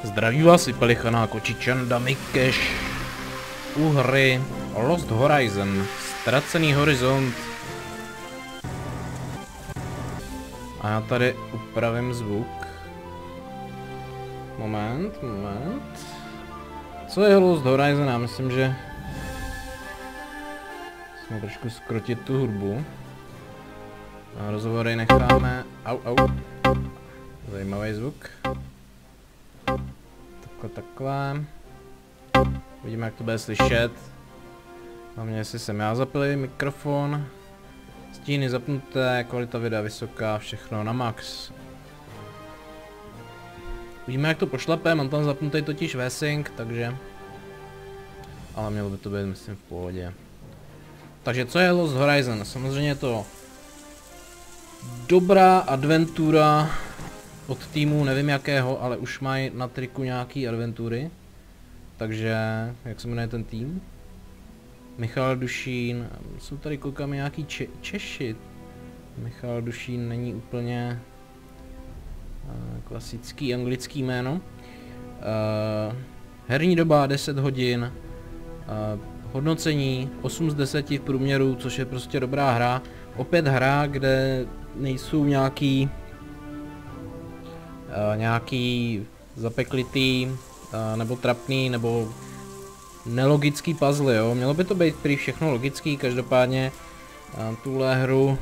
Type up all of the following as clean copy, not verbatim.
Zdraví vás vypelichaná kočičanda Mickhesh u hry Lost Horizon, ztracený horizont. A já tady upravím zvuk. Moment. Co je Lost Horizon? Já myslím, že musíme trošku zkrotit tu hudbu. A rozhovory necháme. Au. Zajímavý zvuk. Takhle. Uvidíme, jak to bude slyšet. Hlavně, jestli jsem já zapilý mikrofon. Stíny zapnuté, kvalita videa vysoká, všechno na max. Uvidíme, jak to pošlape, mám tam zapnutý totiž V-Sync, takže... Ale mělo by to být, myslím, v pohodě. Takže co je Lost Horizon? Samozřejmě je to dobrá adventura od týmu, nevím jakého, ale už mají na triku nějaký adventury. Takže, jak se jmenuje ten tým? Michal Dušín, jsou tady koukám nějaký Češi. Michal Dušín není úplně klasický anglický jméno. Herní doba 10 hodin, hodnocení 8 z 10 v průměru, což je prostě dobrá hra. Opět hra, kde nejsou nějaký zapeklitý nebo trapný nebo nelogický puzzle, jo. Mělo by to být prý všechno logický, každopádně tuhle hru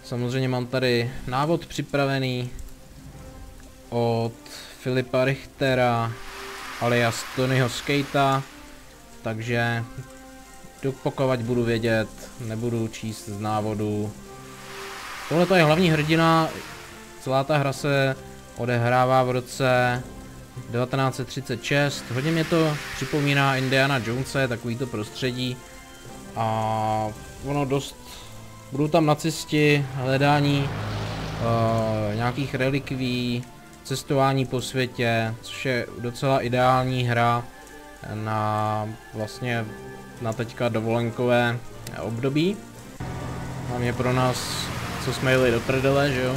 samozřejmě mám tady návod připravený od Filipa Richtera alias Tonyho Skatea, takže pokud budu vědět, nebudu číst z návodu. Tohle je hlavní hrdina, celá ta hra se odehrává v roce 1936, hodně mě to připomíná Indiana Jonese, takovýto prostředí a ono dost, budou tam nacisti, hledání nějakých relikví, cestování po světě, což je docela ideální hra na vlastně na teďka dovolenkové období, hlavně pro nás, co jsme jeli do prdele, že jo.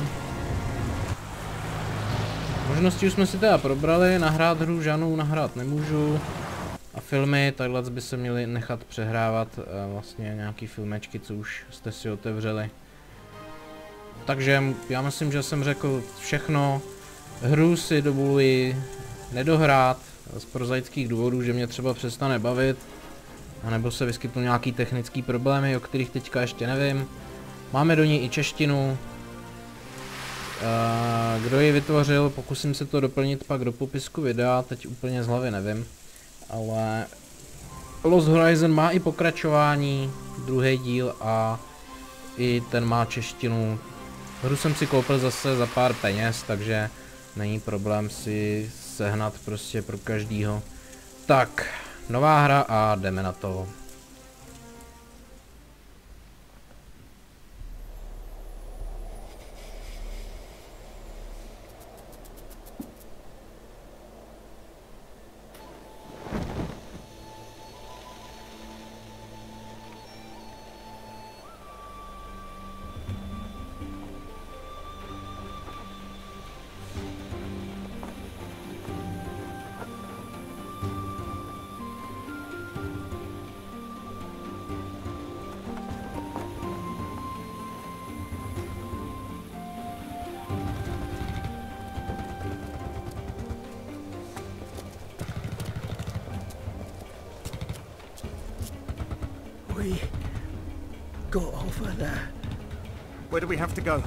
Možnosti už jsme si teda probrali, nahrát hru žádnou nahrát nemůžu. A filmy, takhle by se měly nechat přehrávat vlastně nějaký filmečky, co už jste si otevřeli. Takže já myslím, že jsem řekl všechno. Hru si dovoluji nedohrát z prozaických důvodů, že mě třeba přestane bavit. A nebo se vyskytnou nějaký technický problémy, o kterých teďka ještě nevím. Máme do ní i češtinu. Kdo ji vytvořil, pokusím se to doplnit pak do popisku videa, teď úplně z hlavy nevím. Ale Lost Horizon má i pokračování, druhý díl a i ten má češtinu. Hru jsem si koupil zase za pár peněz, takže není problém si sehnat prostě pro každýho. Tak, nová hra a jdeme na to. We got over there. Where do we have to go?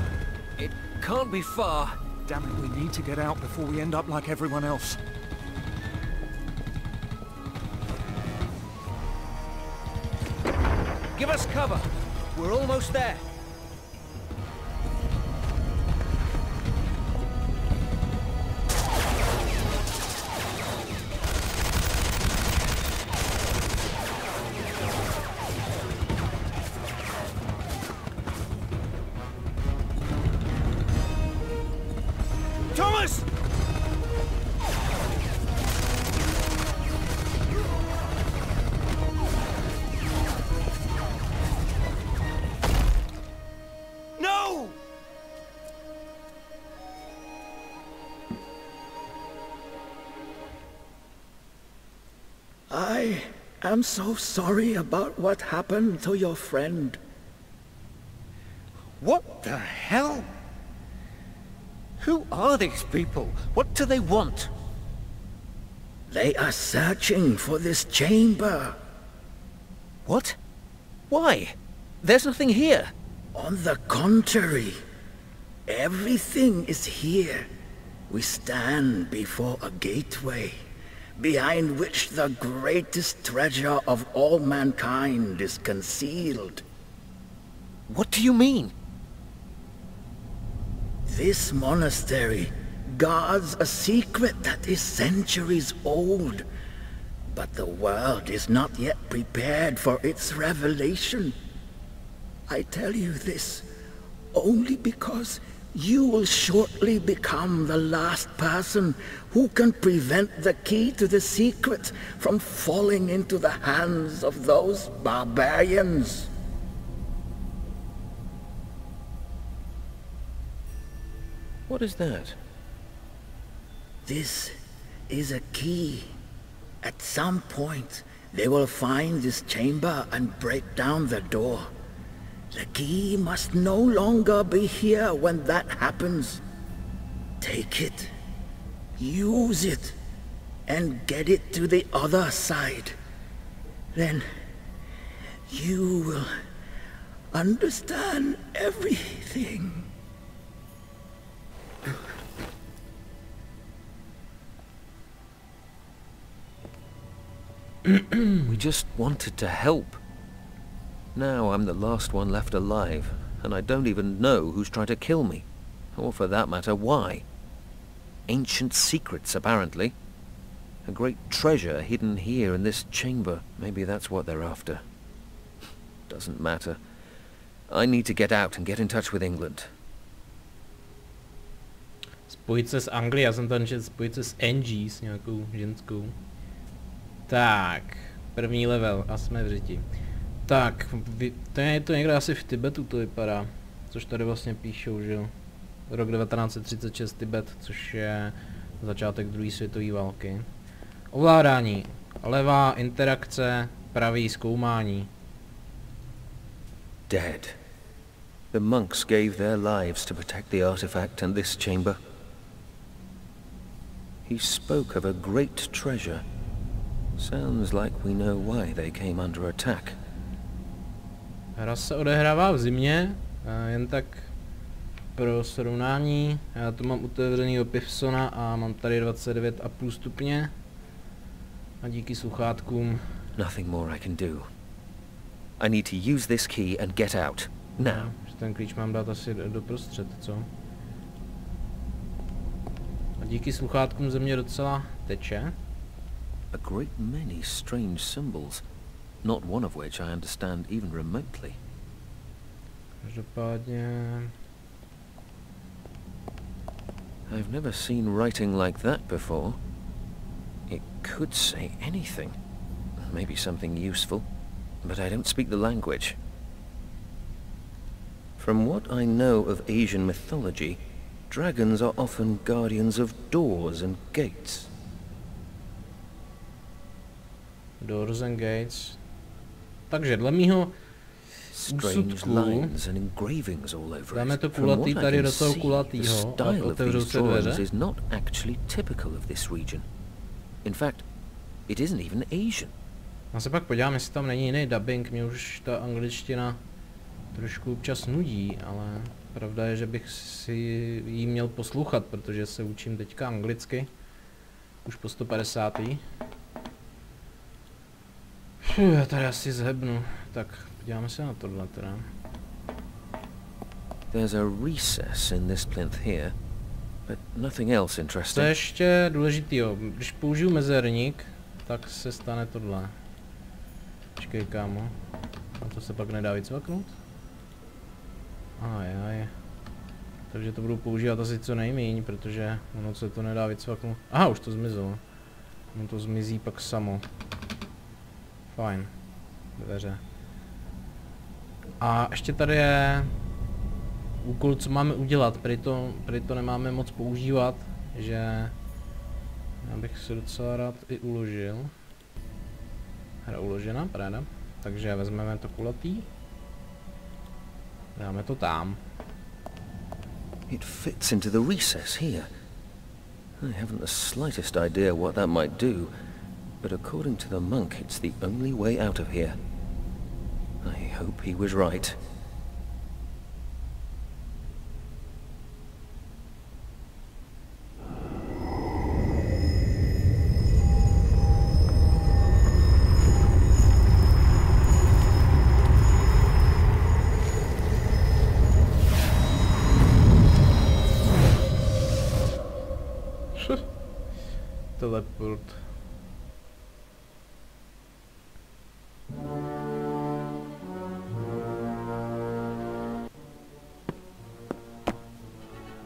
It can't be far. Damn it, we need to get out before we end up like everyone else. Give us cover. We're almost there. Thomas! I'm so sorry about what happened to your friend. What the hell? Who are these people? What do they want? They are searching for this chamber. What? Why? There's nothing here. On the contrary, everything is here. We stand before a gateway, behind which the greatest treasure of all mankind is concealed. What do you mean? This monastery guards a secret that is centuries old, but the world is not yet prepared for its revelation. I tell you this only because you will shortly become the last person who can prevent the key to the secret from falling into the hands of those barbarians. What is that? This is a key. At some point, they will find this chamber and break down the door. The key must no longer be here when that happens. Take it, use it, and get it to the other side. Then you will understand everything. We just wanted to help. Now I'm the last one left alive, and I don't even know who's trying to kill me. Or for that matter, why. Ancient secrets, apparently. A great treasure hidden here in this chamber. Maybe that's what they're after. Doesn't matter. I need to get out and get in touch with England. Spojit se s Anglií, já jsem tam četl spojit se s Angie, s nějakou ženskou. Tak, první level a jsme v řiti. Tak, to je to někde asi v Tibetu to vypadá, což tady vlastně píšou, že jo. Rok 1936 Tibet, což je začátek druhé světové války. Ovládání, levá interakce, pravý zkoumání. Dead. The monks gave their lives to protect the artifact and this chamber. He spoke of a great treasure. Sounds like we know why they came under attack. Hra se odehrává v zimě, jen tak pro srovnání. Já tu mám otevřený Pivsona a mám tady 29,5 stupně. A díky sluchátkům. Nothing more I can do. I need to use this key and get out. Now. Ten klíč mám dát asi doprostřed, co? A díky sluchátkům ze mě docela teče. A great many strange symbols, not one of which I understand even remotely. Každopádně... I've never seen writing like that before. It could say anything. Maybe something useful, but I don't speak the language. From what I know of Asian mythology, dragons are often guardians of doors and gates. Doors and gates. Takže dle mýho úsudku dáme to kulatý tady do toho kulatýho a otevřou se dveře. Já se pak podívám, jestli tam není jiný dubbing, mě už ta angličtina trošku občas nudí, ale pravda je, že bych si ji měl poslouchat, protože se učím teďka anglicky. Už po 150. Já tady asi zhebnu. Tak, podíváme se na tohle teda. There's a recess in this plinth here, but nothing else interesting. To je ještě důležitýho. Když použiju mezerník, tak se stane tohle. Počkej, kámo. A to se pak nedá vycvaknout? Ajaj. Takže to budu používat asi co nejméně, protože ono se to nedá vycvaknout. Aha, už to zmizelo. Ono to zmizí pak samo. Fajn. Dveře. A ještě tady je úkol, co máme udělat. Prý to nemáme moc používat, že já bych se docela rád i uložil. hra uložena, paráda. Takže vezmeme to kulatý. Dáme to tam. It fits into the recess here. I haven't the slightest idea what that might do, but according to the monk, it's the only way out of here. I hope he was right. Teleport.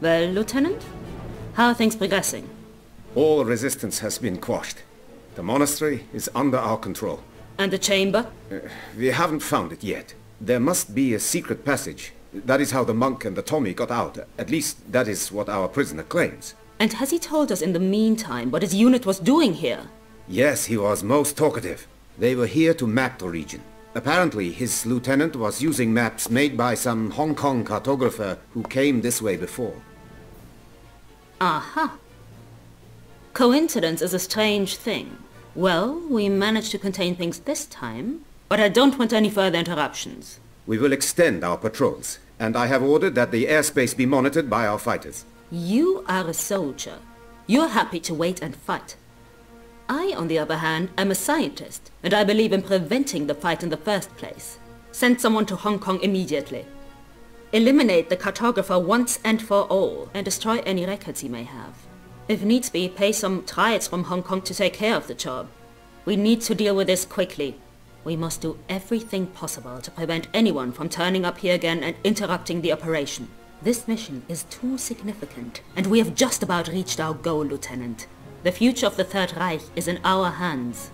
Well, Lieutenant? How are things progressing? All resistance has been quashed. The monastery is under our control. And the chamber? We haven't found it yet. There must be a secret passage. That is how the monk and the Tommy got out. At least that is what our prisoner claims. And has he told us in the meantime what his unit was doing here? Yes, he was most talkative. They were here to map the region. Apparently, his lieutenant was using maps made by some Hong Kong cartographer who came this way before. Aha. Coincidence is a strange thing. Well, we managed to contain things this time, but I don't want any further interruptions. We will extend our patrols, and I have ordered that the airspace be monitored by our fighters. You are a soldier. You're happy to wait and fight. I, on the other hand, am a scientist, and I believe in preventing the fight in the first place. Send someone to Hong Kong immediately. Eliminate the cartographer once and for all, and destroy any records he may have. If needs be, pay some triads from Hong Kong to take care of the job. We need to deal with this quickly. We must do everything possible to prevent anyone from turning up here again and interrupting the operation. This mission is too significant, and we have just about reached our goal, Lieutenant. The future of the Third Reich is in our hands.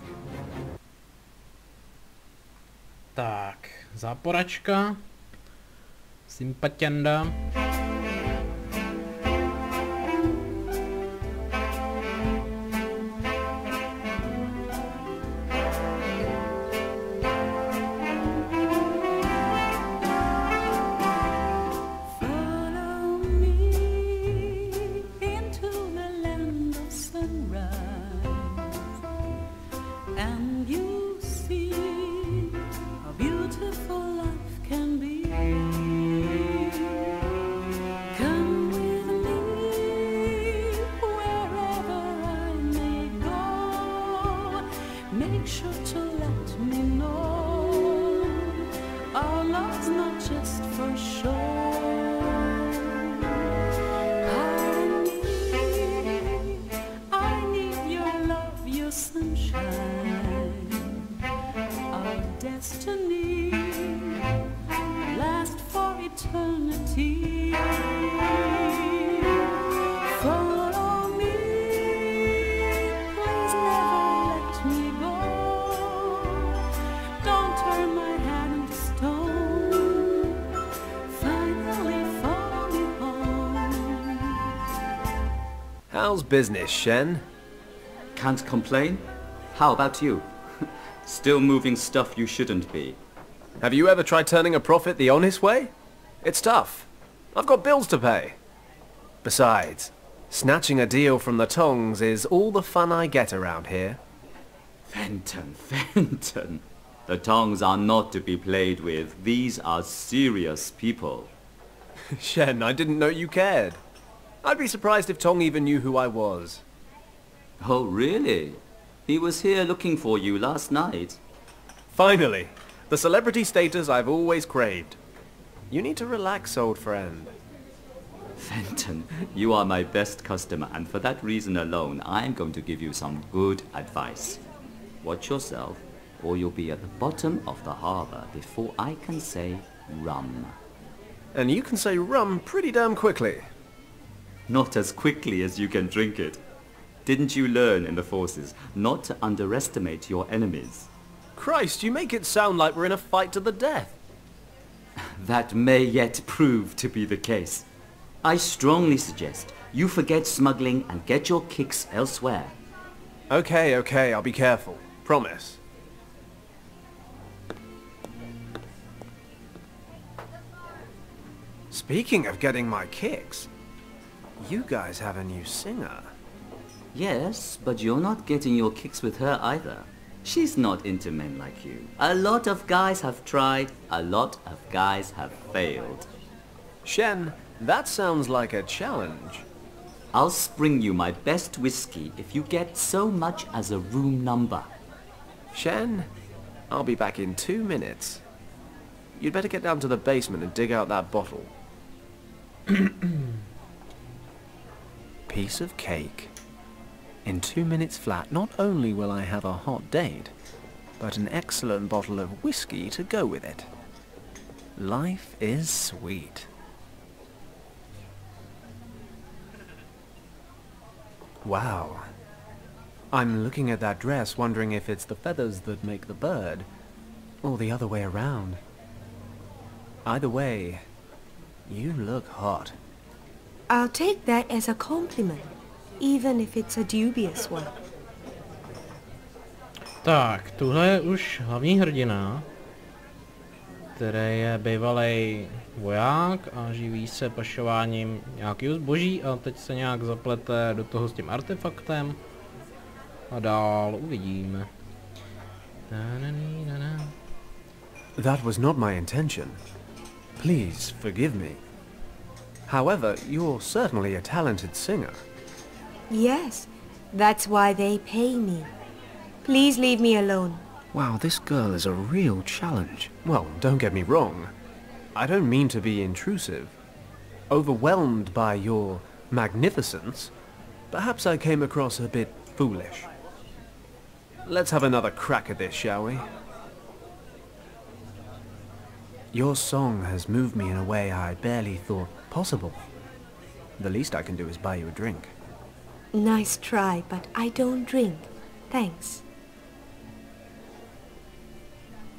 Tak, záporačka. Sympatianda. How's business, Shen? Can't complain. How about you? Still moving stuff you shouldn't be. Have you ever tried turning a profit the honest way? It's tough. I've got bills to pay. Besides, snatching a deal from the Tongs is all the fun I get around here. Fenton. The Tongs are not to be played with. These are serious people. Shen, I didn't know you cared. I'd be surprised if Tong even knew who I was. Oh, really? He was here looking for you last night. Finally, the celebrity status I've always craved. You need to relax, old friend. Fenton, you are my best customer, and for that reason alone, I'm going to give you some good advice. Watch yourself, or you'll be at the bottom of the harbor before I can say rum. And you can say rum pretty damn quickly. Not as quickly as you can drink it. Didn't you learn in the forces not to underestimate your enemies? Christ, you make it sound like we're in a fight to the death. That may yet prove to be the case. I strongly suggest you forget smuggling and get your kicks elsewhere. Okay, I'll be careful. Promise. Speaking of getting my kicks, you guys have a new singer. Yes, but you're not getting your kicks with her either. She's not into men like you. A lot of guys have tried, a lot of guys have failed. Shen, that sounds like a challenge. I'll spring you my best whiskey if you get so much as a room number. Shen, I'll be back in 2 minutes. You'd better get down to the basement and dig out that bottle. Piece of cake. In 2 minutes flat, not only will I have a hot date, but an excellent bottle of whiskey to go with it. Life is sweet. Wow. I'm looking at that dress, wondering if it's the feathers that make the bird, or the other way around. Either way, you look hot. I'll take that as a compliment, even if it's a dubious one. Tak, tuhle je už hlavní hrdina, který je bývalý voják a živí se pašováním nějakého zboží a teď se nějak zaplete do toho s tím artefaktem a dál uvidíme. That was not my intention. Please forgive me. However, you're certainly a talented singer. Yes, that's why they pay me. Please leave me alone. Wow, this girl is a real challenge. Well, don't get me wrong. I don't mean to be intrusive. Overwhelmed by your magnificence, perhaps I came across a bit foolish. Let's have another crack at this, shall we? Your song has moved me in a way I barely thought possible. The least I can do is buy you a drink. Nice try, but I don't drink. Thanks.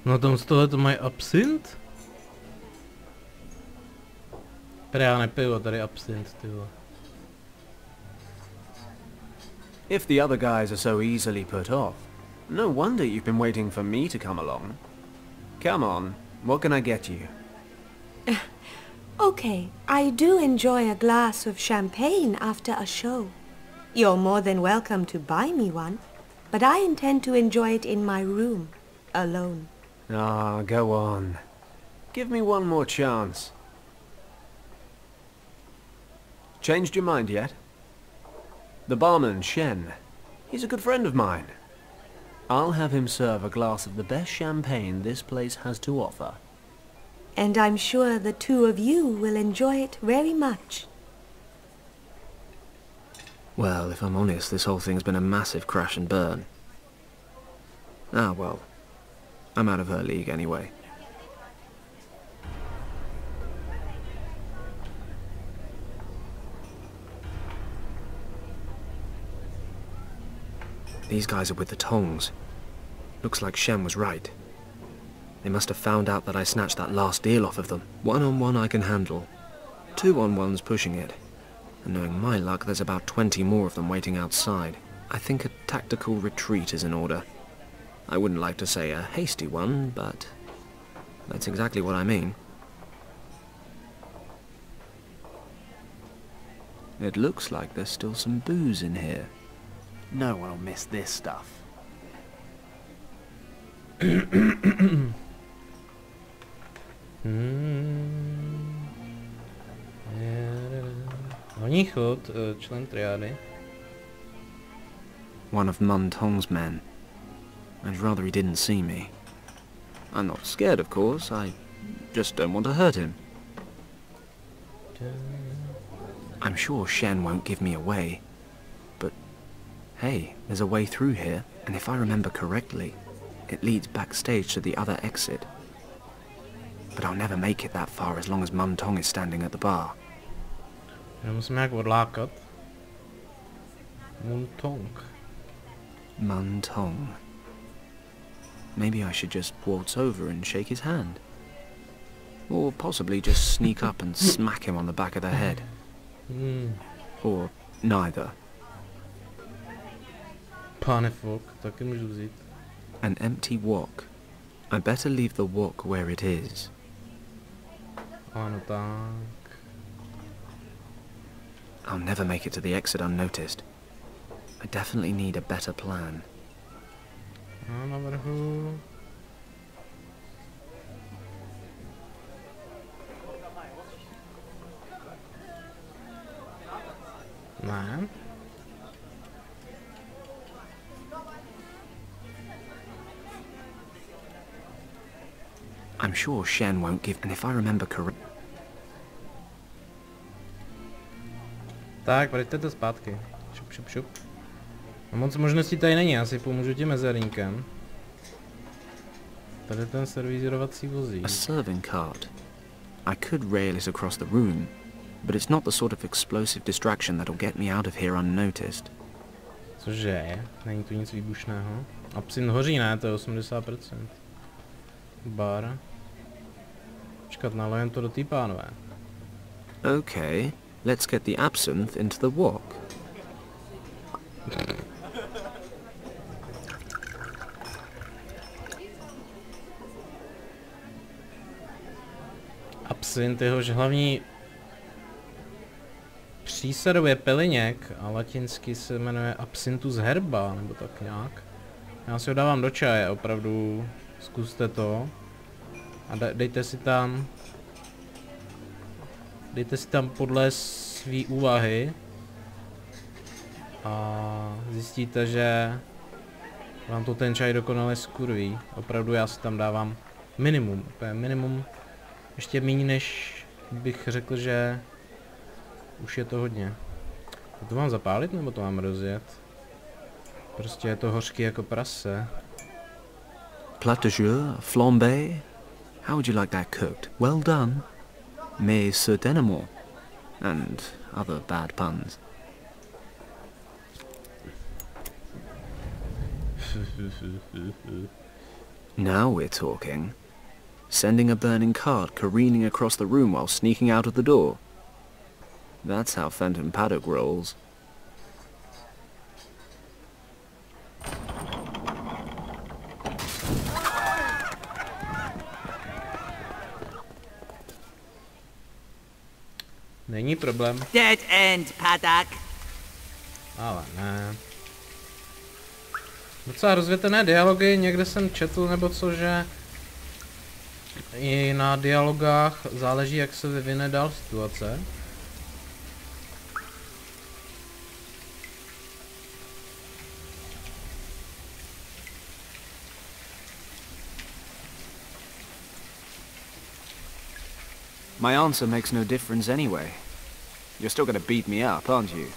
No tam z tohle to mají absint? Prý já nepiju tady absint, tyhle. If the other guys are so easily put off, no wonder you've been waiting for me to come along. Come on, what can I get you? Okay, I do enjoy a glass of champagne after a show. You're more than welcome to buy me one, but I intend to enjoy it in my room, alone. Ah, go on. Give me one more chance. Changed your mind yet? The barman, Shen, he's a good friend of mine. I'll have him serve a glass of the best champagne this place has to offer. And I'm sure the two of you will enjoy it very much. Well, if I'm honest, this whole thing's been a massive crash and burn. Ah, well. I'm out of her league anyway. These guys are with the tongs. Looks like Shen was right. They must have found out that I snatched that last deal off of them. 1-on-1 I can handle. 2-on-1's pushing it. And knowing my luck, there's about 20 more of them waiting outside. I think a tactical retreat is in order. I wouldn't like to say a hasty one, but that's exactly what I mean. It looks like there's still some booze in here. No one will miss this stuff. Honichot, člen triády. One of Mun Tong's men. I'd rather he didn't see me. I'm not scared, of course. I just don't want to hurt him. I'm sure Shen won't give me away. But, hey, there's a way through here, and if I remember correctly, it leads backstage to the other exit. But I'll never make it that far as long as Mun Tong is standing at the bar. Já musím nějak odlákat. Mun Tong. Mun Tong. Maybe I should just waltz over and shake his hand. Or possibly just sneak up and smack him on the back of the head. Or neither. Pane fok, taky můžu vzít. An empty wok. I better leave the wok where it is. Ano tak. I'll never make it to the exit unnoticed. I definitely need a better plan. No, navrhu... Ne. I'm sure Shen won't give... And if I remember correctly... Tak, vraťte to zpátky. Šup, šup, šup. No moc možností tady není, asi pomůžu tím mezerníkem. Tady ten servírovací vozík. A serving cart. I could rail it across the room, but it's not the sort of explosive distraction that'll get me out of here unnoticed. Cože? Není tu nic výbušného. Absint hoří, ne? To je 80%. Bar. Počkat, nalejem to do té pánové. Okay, let's get the absinthe into the wok. Absint, jehož hlavní přísadou je peliněk a latinsky se jmenuje absintus herba, nebo tak nějak. Já si ho dávám do čaje, opravdu zkuste to. A dejte si tam podle svý úvahy a zjistíte, že vám to ten čaj dokonale skurví. Opravdu já si tam dávám minimum, ještě méně než bych řekl, že už je to hodně. To mám zapálit nebo to mám rozjet? Prostě je to hořký jako prase. Plat de jour, flambé. How would you like that cooked? Well done. Mais certainement. And other bad puns. Now we're talking. Sending a burning cart careening across the room while sneaking out of the door. That's how Fenton Paddock rolls. Není problém. Dead end, Paddock. Ale ne. Docela rozvětené dialogy, někde jsem četl nebo co, že i na dialogách záleží, jak se vyvine dál situace. My answer makes no difference anyway. You're still gonna beat me up, aren't you?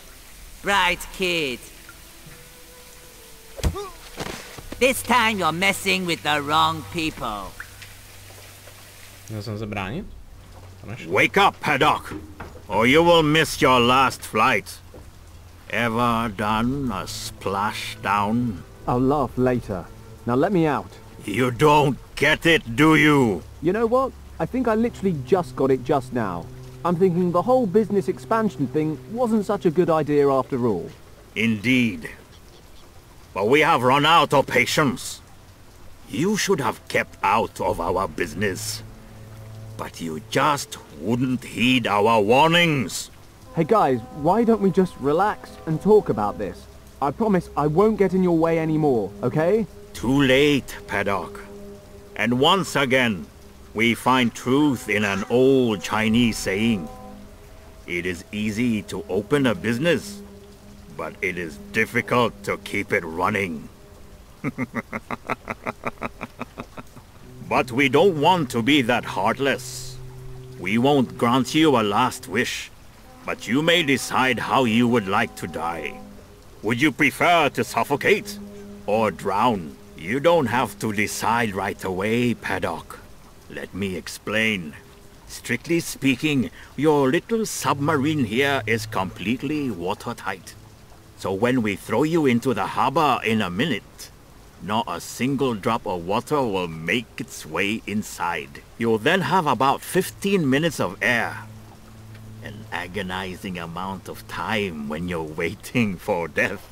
Right, kid. This time you're messing with the wrong people. Měl jsem zabránit? Wake up, Paddock, or you will miss your last flight. Ever done a splashdown? I'll laugh later. Now let me out. You don't get it, do you? You know what? I think I literally just got it just now. I'm thinking the whole business expansion thing wasn't such a good idea after all. Indeed. But we have run out of patience. You should have kept out of our business. But you just wouldn't heed our warnings. Hey guys, why don't we just relax and talk about this? I promise I won't get in your way anymore, okay? Too late, Paddock. And once again, we find truth in an old Chinese saying. It is easy to open a business, but it is difficult to keep it running. But we don't want to be that heartless. We won't grant you a last wish, but you may decide how you would like to die. Would you prefer to suffocate or drown? You don't have to decide right away, Paddock. Let me explain. Strictly speaking, your little submarine here is completely watertight. So when we throw you into the harbor in a minute, not a single drop of water will make its way inside. You'll then have about 15 minutes of air. An agonizing amount of time when you're waiting for death.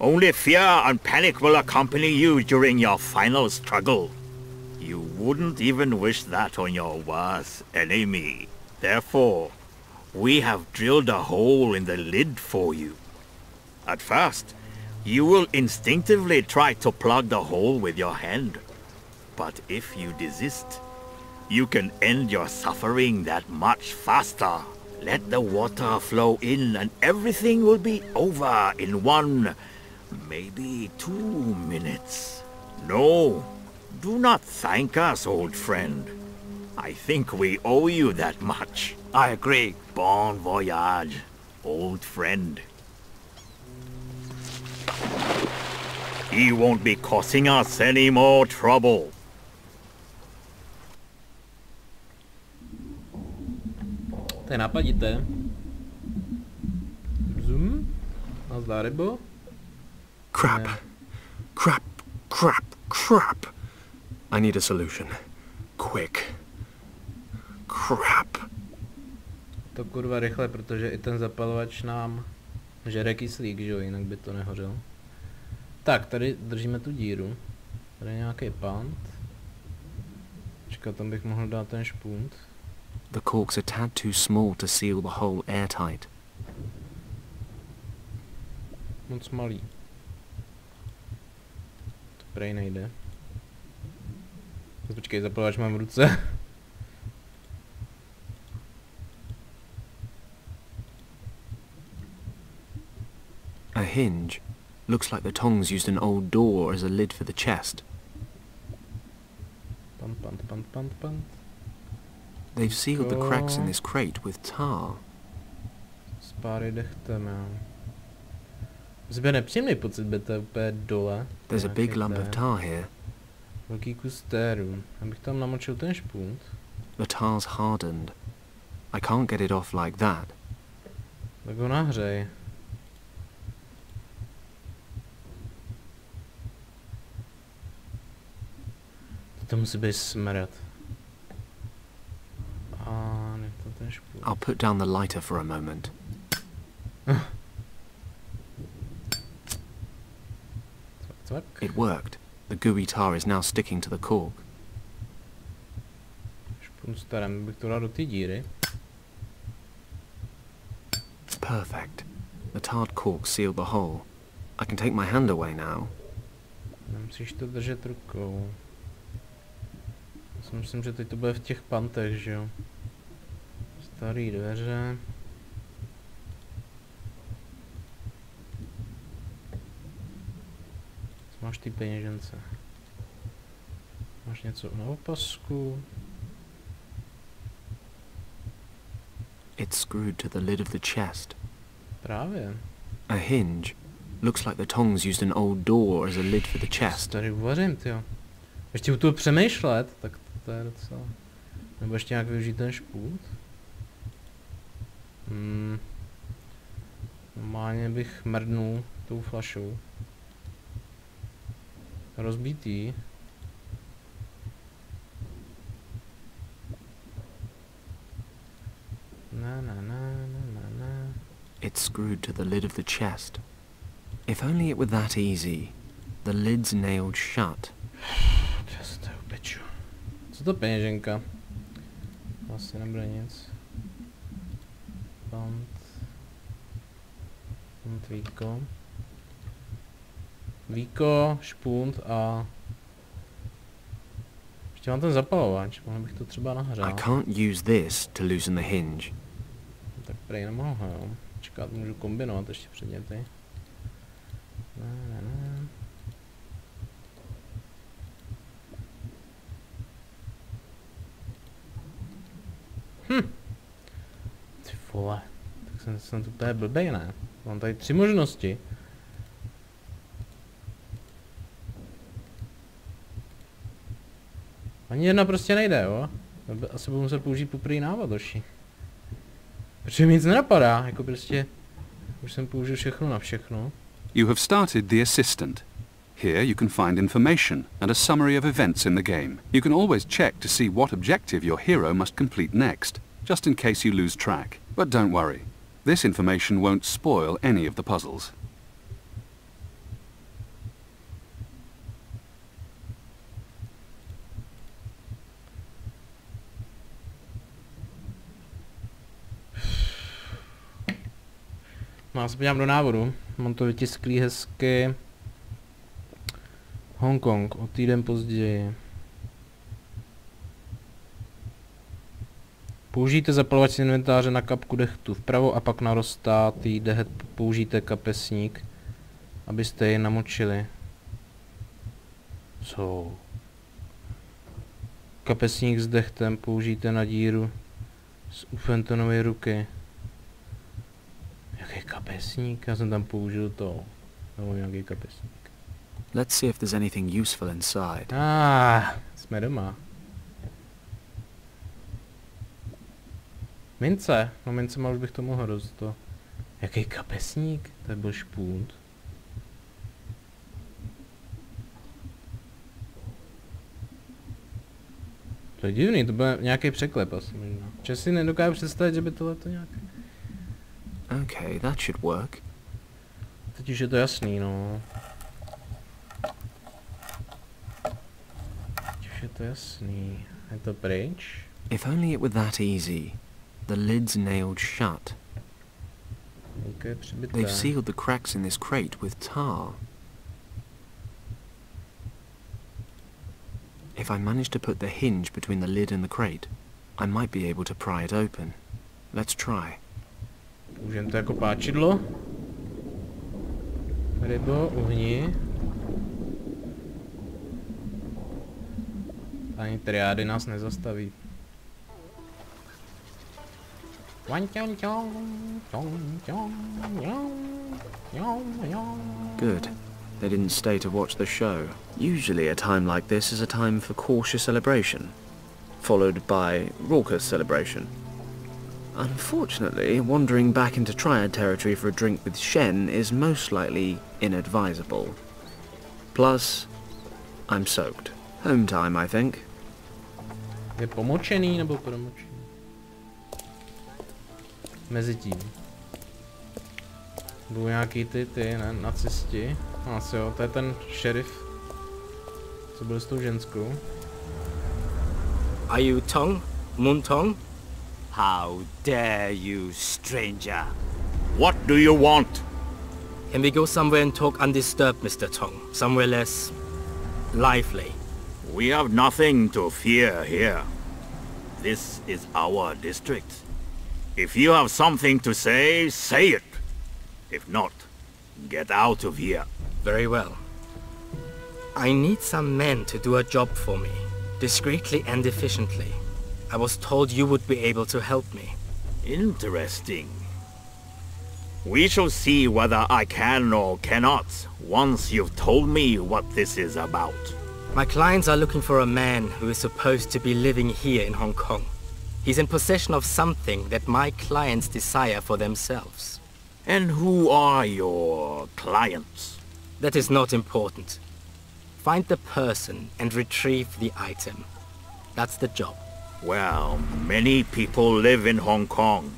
Only fear and panic will accompany you during your final struggle. You wouldn't even wish that on your worst enemy. Therefore, we have drilled a hole in the lid for you. At first, you will instinctively try to plug the hole with your hand. But if you desist, you can end your suffering that much faster. Let the water flow in and everything will be over in 1, maybe 2 minutes. No, do not thank us, old friend. I think we owe you that much. I agree. Bon voyage, old friend. He won't be causing us any more trouble. To je napadité. Zoom. Nazdar, rybo. Crap. Ne. Crap. Crap. Crap. I need a solution. Quick. Crap. To kurva rychle, protože i ten zapalovač nám žere kyslík, že jo, jinak by to nehořelo. Tak, tady držíme tu díru. Tady je nějaký pant. Počkat, tam bych mohl dát ten špunt. The corks are tad too small to seal the hole airtight. Moc malý. To prej nejde. Počkej, zapalovač mám v ruce. A hinge. Looks like the tongs used an old door as a lid for the chest. Pant. They've sealed the cracks in this crate with tar. S pár dechtem, jo. Zbyt nepříjemný pocit, by to úplně dole. There's a big lump of tar here. Velký kus téru. Abych tam namočil ten špunt. The tar's hardened. I can't get it off like that. Tak ho nahřej. To musí být smrad. A nech to ten špunt. I'll put down the lighter for a moment. Cvak. It worked. The gooey tar is now sticking to the cork. Špunt starém, bych to dal do té díry. Perfect. The tarred cork sealed the hole. I can take my hand away now. Nemusíš to držet rukou. Já si myslím, že teď to bude v těch pantech, že jo. Starý dveře. Co máš ty peněžence? Máš něco na opasku? It's screwed to the lid of the chest. Právě. A hinge. Looks like the tongs used an old door as a lid for the chest. Tady uvařím, tyjo. Ještě u toho přemýšlet, tak to je docela... Nebo ještě nějak využít ten špůd? Normálně bych mrdnul tou flašou. Rozbítý. Na. It's screwed to the lid of the chest. If only it were that easy. The lid's nailed shut. Co to peněženka? Asi nebude nic. Pant víko. Víko, špunt a... Ještě mám ten zapalovač, mohl bych to třeba nahrát. I can't use this to loosen the hinge. Tak prej nemohu, jo. Čekat, můžu kombinovat ještě předměty. Ty vole, tak jsem to úplně blbej, ne? Mám tady 3 možnosti. Ani jedna prostě nejde, jo? Asi budu muset použít poprvé návod, hoši. Protože mi nic nenapadá, jako prostě... Už jsem použil všechno na všechno. You have started the assistant. Here you can find information and a summary of events in the game. You can always check to see what objective your hero must complete next, just in case you lose track. But don't worry, this information won't spoil any of the puzzles. Já se podívám do návodu. Mám to vytisklý hezky. Hongkong, o týden později. Použijte zapalovač z inventáře na kapku dehtu vpravo a pak na roztátý dehet použijte kapesník, abyste jej namočili. Co? Kapesník s dechtem použijte na díru z u Fentonovy ruky. Jaký kapesník? Já jsem tam použil to. Nebo nějaký kapesník. Let's see if there's anything useful inside. Jsme doma. Mince. No mince už bych to mohl rozdát. Jaký kapesník? To byl špunt. To je divný, to byl nějaký překlep asi možná. Česi nedokážu představit, že by tohle to nějaké... Okay, that should work. Teď už je to jasný, no. Teď už je to jasný. Je to pryč? If only it were that easy. The lid's nailed shut. Okay, přibité. They've sealed the cracks in this crate with tar. If I manage to put the hinge between the lid and the crate, I might be able to pry it open. Let's try. Použijeme to jako páčidlo. Rybo, uhni. Ani triády nás nezastaví. Good. They didn't stay to watch the show. Usually a time like this is a time for cautious celebration, followed by raucous celebration. Unfortunately, wandering back into Triad territory for a drink with Shen is most likely inadvisable. Plus, I'm soaked. Home time, I think. Je pomočený nebo promočený? Mezitím. Budou nějaký ty ne, nacisti. Asi jo, to je ten šerif, co byl s tou ženskou. Are you Tong? Moon Tong? How dare you, stranger? What do you want? Can we go somewhere and talk undisturbed, Mr. Tong? Somewhere less... lively. We have nothing to fear here. This is our district. If you have something to say, say it. If not, get out of here. Very well. I need some men to do a job for me, discreetly and efficiently. I was told you would be able to help me. Interesting. We shall see whether I can or cannot, once you've told me what this is about. My clients are looking for a man who is supposed to be living here in Hong Kong. He's in possession of something that my clients desire for themselves. And who are your clients? That is not important. Find the person and retrieve the item. That's the job. Well, many people live in Hong Kong,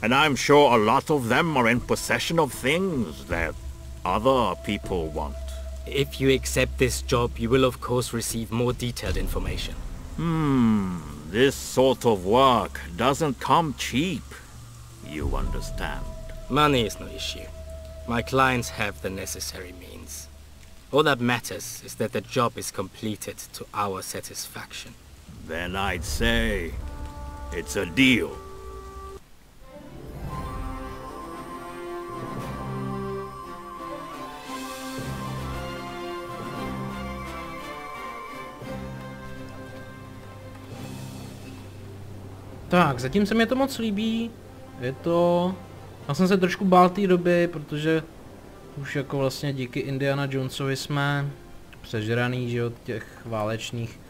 and I'm sure a lot of them are in possession of things that other people want. If you accept this job, you will of course receive more detailed information. This sort of work doesn't come cheap. You understand? Money is no issue. My clients have the necessary means. All that matters is that the job is completed to our satisfaction. Then I'd say it's a deal. Tak, zatím se mi to moc líbí. Je to... Já jsem se trošku bál té doby, protože už jako vlastně díky Indiana Jonesovi jsme přežraný, že od těch válečných.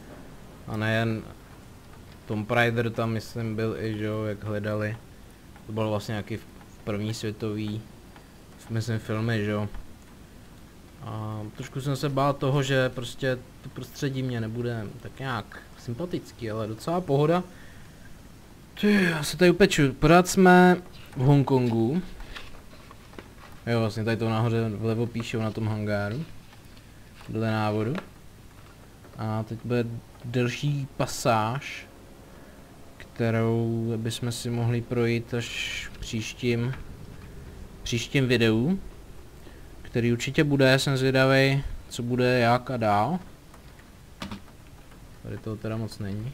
A nejen Tom Raider tam myslím byl i, že jo, jak hledali. To bylo vlastně nějaký první světový, myslím, filmy, že jo. A trošku jsem se bál toho, že prostě to prostředí mě nebude tak nějak sympatický, ale docela pohoda. Ty, já se tady upeču. Pořád jsme v Hongkongu. Jo, vlastně tady to nahoře vlevo píšou na tom hangáru. Dle návodu. A teď bude delší pasáž, kterou bychom si mohli projít až v příštím příštím videu, který určitě bude, jsem zvědavý, co bude, jak a dál. Tady toho teda moc není.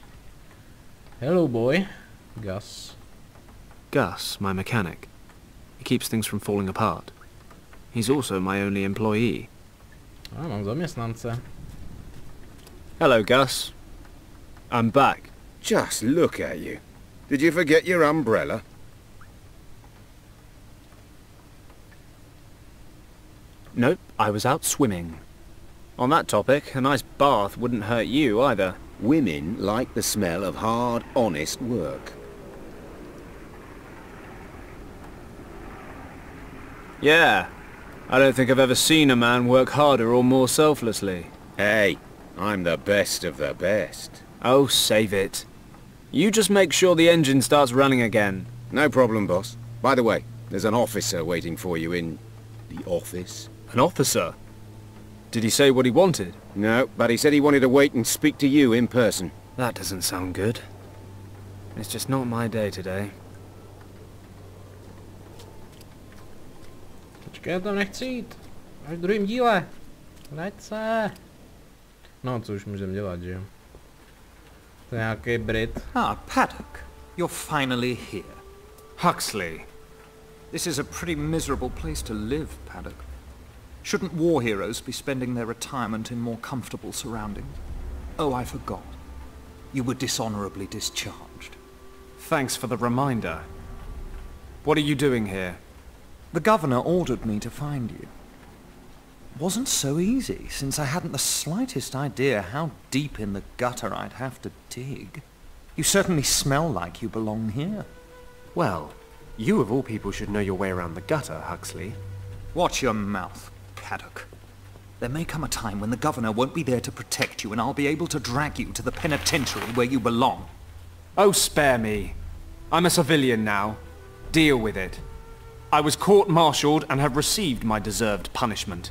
Hello boy, Gus. Gus, my mechanic. He keeps things from falling apart. He's also my only employee. Mám zaměstnance. Hello, Gus. I'm back. Just look at you. Did you forget your umbrella? Nope, I was out swimming. On that topic, a nice bath wouldn't hurt you either. Women like the smell of hard, honest work. Yeah. I don't think I've ever seen a man work harder or more selflessly. Hey, I'm the best of the best. Oh, save it. You just make sure the engine starts running again. No problem, boss. By the way, there's an officer waiting for you in the office. An officer? Did he say what he wanted? No, but he said he wanted to wait and speak to you in person. That doesn't sound good. It's just not my day today. Počkej, já tam nechci jít. Až v druhém díle. Vrať se. No, co už můžeme dělat, že jo? To je nějaký Brit. Ah, Paddock. You're finally here. Huxley. This is a pretty miserable place to live, Paddock. Shouldn't war heroes be spending their retirement in more comfortable surroundings? Oh, I forgot. You were dishonorably discharged. Thanks for the reminder. What are you doing here? The governor ordered me to find you. Wasn't so easy, since I hadn't the slightest idea how deep in the gutter I'd have to dig. You certainly smell like you belong here. Well, you of all people should know your way around the gutter, Huxley. Watch your mouth, Paddock. There may come a time when the governor won't be there to protect you, and I'll be able to drag you to the penitentiary where you belong. Oh, spare me. I'm a civilian now. Deal with it. I was court-martialed and have received my deserved punishment.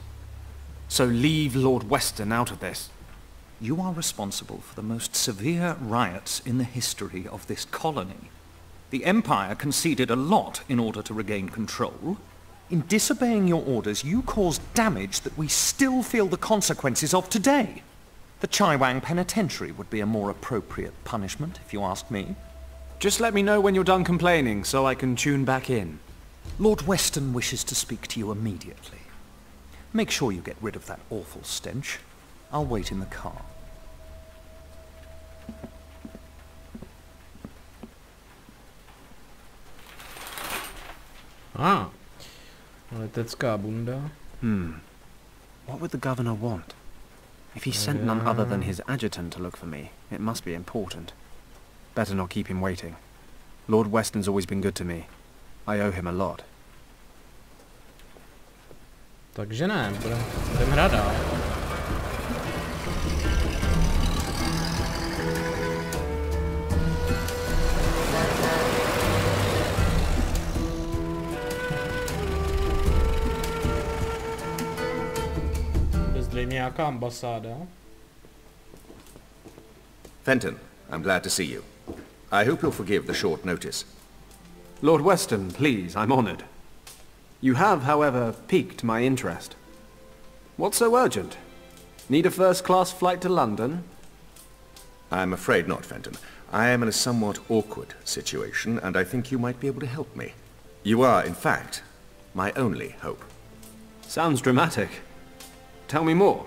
So leave Lord Weston out of this. You are responsible for the most severe riots in the history of this colony. The Empire conceded a lot in order to regain control. In disobeying your orders, you caused damage that we still feel the consequences of today. The Chaiwang Penitentiary would be a more appropriate punishment, if you ask me. Just let me know when you're done complaining, so I can tune back in. Lord Weston wishes to speak to you immediately. Make sure you get rid of that awful stench. I'll wait in the car. Ah, letecká bunda. What would the governor want? If he sent none other than his adjutant to look for me, it must be important. Better not keep him waiting. Lord Weston's always been good to me. I owe him a lot. Takže ne, budem hrát dál. To je zřejmě nějaká ambasáda. Fenton, I'm glad to see you. I hope you'll forgive the short notice. Lord Weston, please, I'm honoured. You have, however, piqued my interest. What's so urgent? Need a first-class flight to London? I'm afraid not, Fenton. I am in a somewhat awkward situation, and I think you might be able to help me. You are, in fact, my only hope. Sounds dramatic. Tell me more.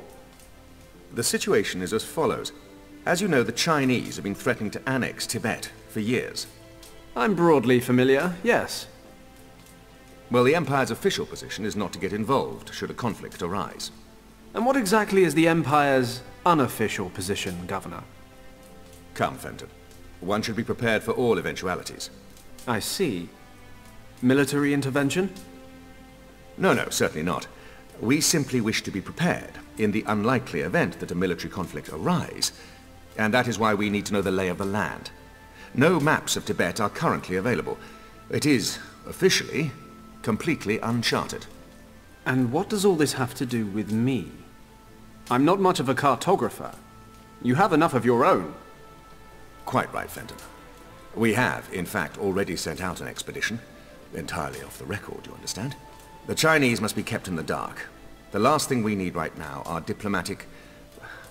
The situation is as follows. As you know, the Chinese have been threatening to annex Tibet for years. I'm broadly familiar, yes. Well, the Empire's official position is not to get involved should a conflict arise. And what exactly is the Empire's unofficial position, Governor? Come, Fenton. One should be prepared for all eventualities. I see. Military intervention? No, certainly not. We simply wish to be prepared in the unlikely event that a military conflict arise, and that is why we need to know the lay of the land. No maps of Tibet are currently available. It is, officially, completely uncharted. And what does all this have to do with me? I'm not much of a cartographer. You have enough of your own. Quite right, Fenton. We have, in fact, already sent out an expedition. Entirely off the record, you understand. The Chinese must be kept in the dark. The last thing we need right now are diplomatic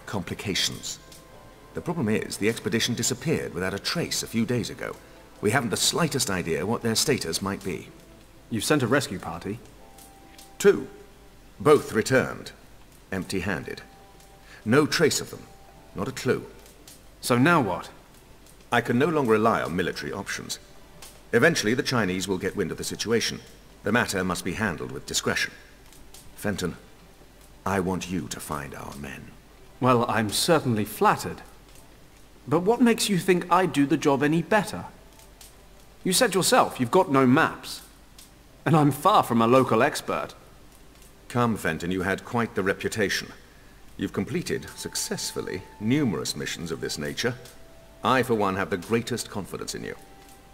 complications. The problem is, the expedition disappeared without a trace a few days ago. We haven't the slightest idea what their status might be. You sent a rescue party? 2. Both returned, empty-handed. No trace of them, not a clue. So now what? I can no longer rely on military options. Eventually the Chinese will get wind of the situation. The matter must be handled with discretion. Fenton, I want you to find our men. Well, I'm certainly flattered. But what makes you think I'd do the job any better? You said yourself you've got no maps. And I'm far from a local expert. Come, Fenton, you had quite the reputation. You've completed, successfully, numerous missions of this nature. I, for one, have the greatest confidence in you.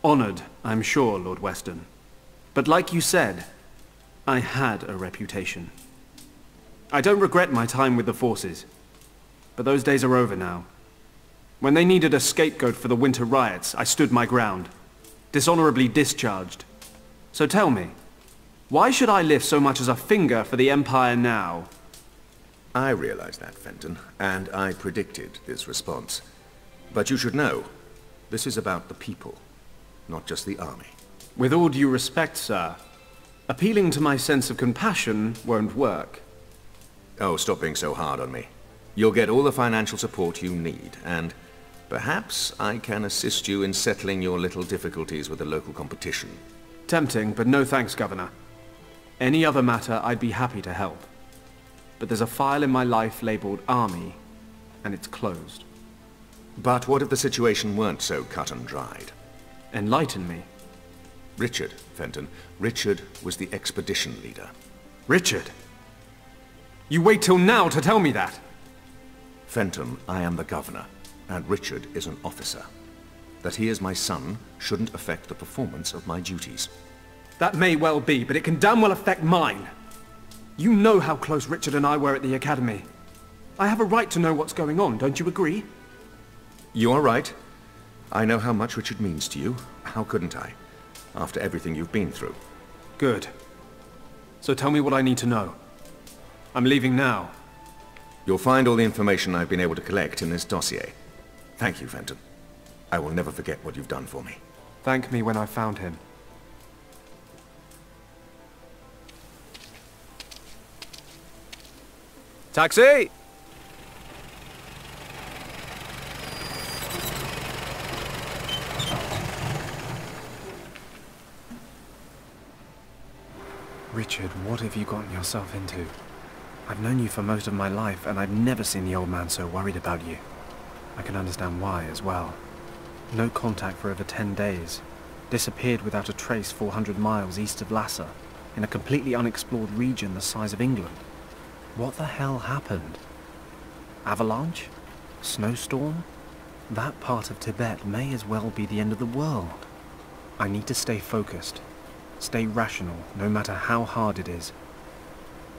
Honored, I'm sure, Lord Weston. But like you said, I had a reputation. I don't regret my time with the forces. But those days are over now. When they needed a scapegoat for the winter riots, I stood my ground. Dishonorably discharged. So tell me, why should I lift so much as a finger for the Empire now? I realize that, Fenton, and I predicted this response. But you should know, this is about the people, not just the army. With all due respect, sir, appealing to my sense of compassion won't work. Oh, stop being so hard on me. You'll get all the financial support you need, and perhaps I can assist you in settling your little difficulties with the local competition. Tempting, but no thanks, Governor. Any other matter, I'd be happy to help. But there's a file in my life labeled Army, and it's closed. But what if the situation weren't so cut and dried? Enlighten me. Richard, Fenton. Richard was the expedition leader. Richard? You wait till now to tell me that? Fenton, I am the governor, and Richard is an officer. That he is my son shouldn't affect the performance of my duties. That may well be, but it can damn well affect mine. You know how close Richard and I were at the academy. I have a right to know what's going on, don't you agree? You are right. I know how much Richard means to you. How couldn't I? After everything you've been through. Good. So tell me what I need to know. I'm leaving now. You'll find all the information I've been able to collect in this dossier. Thank you, Fenton. I will never forget what you've done for me. Thank me when I've found him. Taxi! Richard, what have you gotten yourself into? I've known you for most of my life, and I've never seen the old man so worried about you. I can understand why as well. No contact for over 10 days. Disappeared without a trace 400 miles east of Lhasa, in a completely unexplored region the size of England. What the hell happened? Avalanche? Snowstorm? That part of Tibet may as well be the end of the world. I need to stay focused. Stay rational, no matter how hard it is.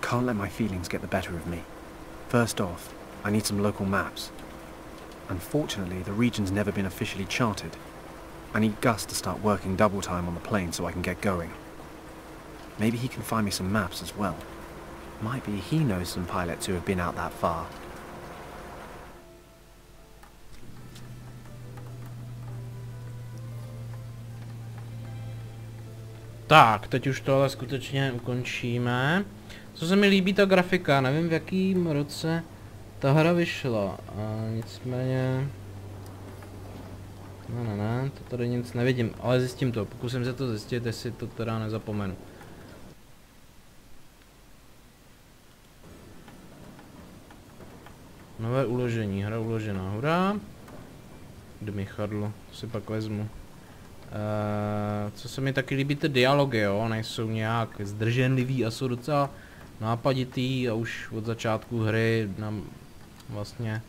Can't let my feelings get the better of me. First off, I need some local maps. Unfortunately, the region's never been officially charted. I need Gus to start working double time on the plane so I can get going. Maybe he can find me some maps as well. Might be he knows some pilots who have been out that far. Tak, teď už to ale skutečně ukončíme. Co se mi líbí, ta grafika, nevím v jakým roce ta hra vyšla, nicméně... Ne, to tady nic nevidím, ale zjistím to, pokusím se to zjistit, jestli to teda nezapomenu. Nové uložení, hra uložená, hurá. Dmychadlo, to si pak vezmu. Co se mi taky líbí, ty dialogy, jo, nejsou nějak zdrženlivý a jsou docela nápaditý a už od začátku hry nám vlastně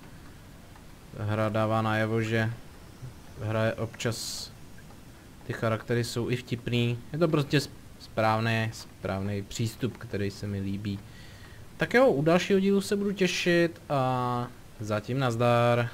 hra dává najevo, že hra občas ty charaktery jsou i vtipný. Je to prostě správný přístup, který se mi líbí. Tak jo, u dalšího dílu se budu těšit a zatím nazdar.